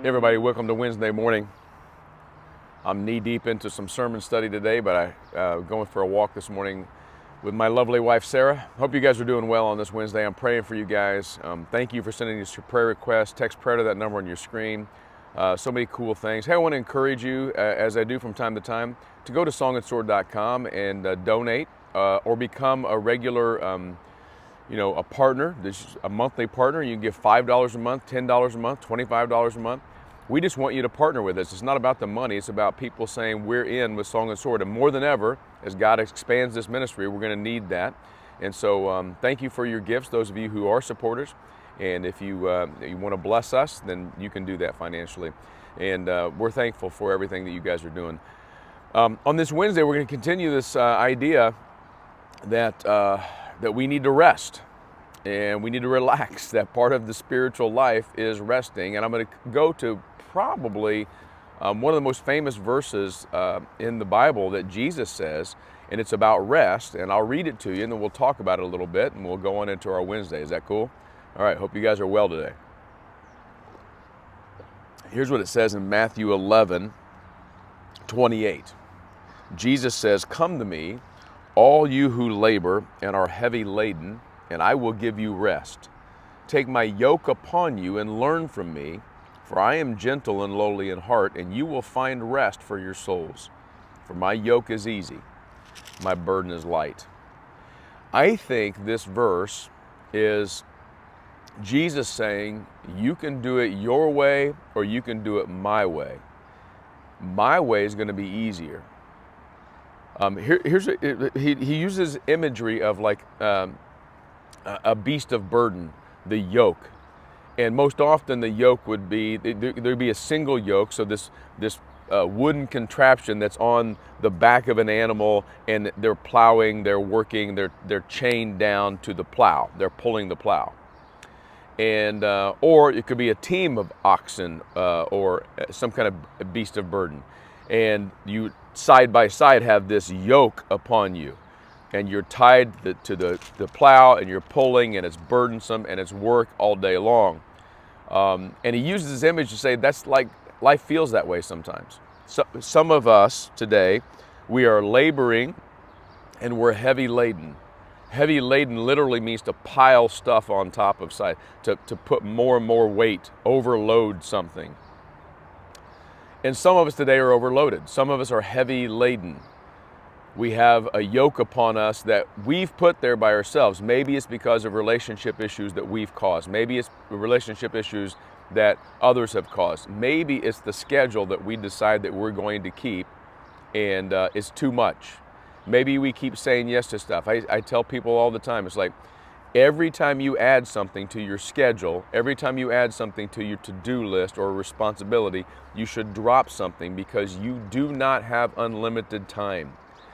Hey everybody, welcome to Wednesday morning. I'm knee deep into some sermon study today, but I'm going for a walk this morning with my lovely wife Sarah. Hope you guys are doing well on this Wednesday. I'm praying for you guys. Thank you for sending us your prayer requests. Text prayer to that number on your screen. So many cool things. Hey, I want to encourage you, as I do from time to time, to go to songandsword.com and donate or become a regular a partner. This is a monthly partner. You can give $5 a month, $10 a month, $25 a month. We just want you to partner with us. It's not about the money. It's about people saying we're in with Song and Sword. And more than ever, as God expands this ministry, we're going to need that. And so thank you for your gifts, those of you who are supporters. And if you want to bless us, then you can do that financially. And we're thankful for everything that you guys are doing. On this Wednesday, we're going to continue this idea that we need to rest and we need to relax. That part of the spiritual life is resting. And I'm going to go to probably one of the most famous verses in the Bible that Jesus says, and it's about rest. And I'll read it to you and then we'll talk about it a little bit and we'll go on into our Wednesday. Is that cool? All right, hope you guys are well today. Here's what it says in Matthew 11:28. Jesus says, "Come to me, all you who labor and are heavy laden, and I will give you rest. Take my yoke upon you and learn from me, for I am gentle and lowly in heart, and you will find rest for your souls. For my yoke is easy, my burden is light." I think this verse is Jesus saying, you can do it your way or you can do it my way. My way is going to be easier. He uses imagery of like a beast of burden, the yoke. And most often the yoke would be, there'd be a single yoke, so this wooden contraption that's on the back of an animal, and they're plowing, they're working, they're chained down to the plow, they're pulling the plow. And or it could be a team of oxen or some kind of beast of burden. And you side by side have this yoke upon you. And you're tied to the plow and you're pulling and it's burdensome and it's work all day long. And he uses this image to say that's like life feels that way sometimes. So, some of us today, we are laboring and we're heavy laden. Heavy laden literally means to pile stuff on top of side, to put more and more weight, overload something. And some of us today are overloaded. Some of us are heavy laden. We have a yoke upon us that we've put there by ourselves. Maybe it's because of relationship issues that we've caused. Maybe it's relationship issues that others have caused. Maybe it's the schedule that we decide that we're going to keep and it's too much. Maybe we keep saying yes to stuff. I tell people all the time, it's like every time you add something to your schedule, every time you add something to your to-do list or responsibility, you should drop something because you do not have unlimited time.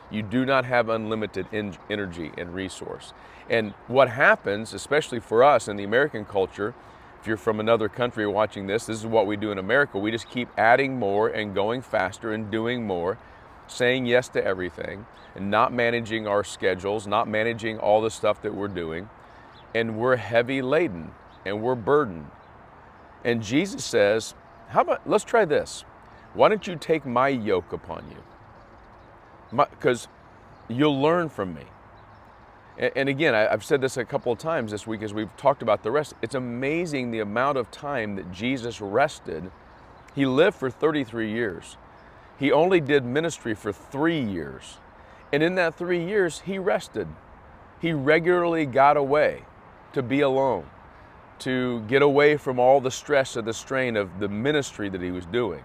You do not have unlimited energy and resource. And what happens, especially for us in the American culture, if you're from another country watching this is what we do in America. We just keep adding more and going faster and doing more, saying yes to everything, and not managing our schedules, not managing all the stuff that we're doing. And we're heavy laden and we're burdened. And Jesus says, how about, let's try this. Why don't you take my yoke upon you? Because you'll learn from me. And again, I've said this a couple of times this week as we've talked about the rest. It's amazing the amount of time that Jesus rested. He lived for 33 years. He only did ministry for 3 years. And in that 3 years, he rested. He regularly got away to be alone, to get away from all the stress or the strain of the ministry that he was doing.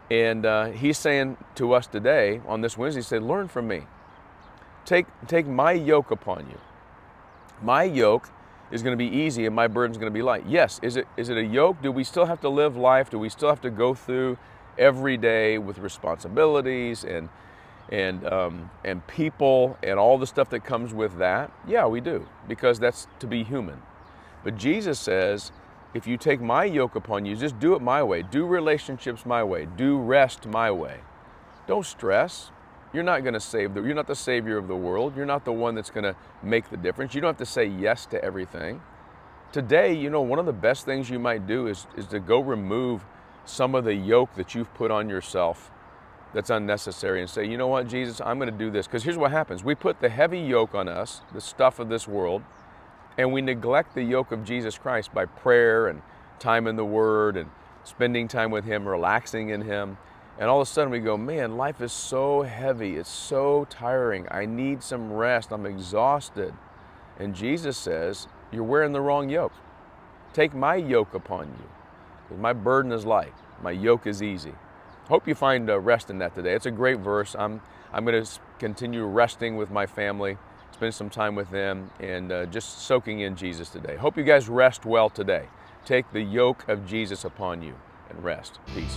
And he's saying to us today, on this Wednesday, he said, learn from me. Take my yoke upon you. My yoke is going to be easy and my burden is going to be light. Yes, is it a yoke? Do we still have to live life? Do we still have to go through every day with responsibilities and people and all the stuff that comes with that? Yeah, we do, because that's to be human. But Jesus says, if you take my yoke upon you, just do it my way. Do relationships my way. Do rest my way. Don't stress. You're not going to you're not the savior of the world. You're not the one that's going to make the difference. You don't have to say yes to everything. today, one of the best things you might do is to go remove some of the yoke that you've put on yourself that's unnecessary and say, you know what, Jesus, I'm going to do this. Because here's what happens. We put the heavy yoke on us, the stuff of this world, and we neglect the yoke of Jesus Christ by prayer and time in the Word and spending time with Him, relaxing in Him. And all of a sudden we go, man, life is so heavy. It's so tiring. I need some rest. I'm exhausted. And Jesus says, you're wearing the wrong yoke. Take my yoke upon you, because my burden is light. My yoke is easy. Hope you find rest in that today. It's a great verse. I'm going to continue resting with my family, spend some time with them, and just soaking in Jesus today. Hope you guys rest well today. Take the yoke of Jesus upon you and rest. Peace.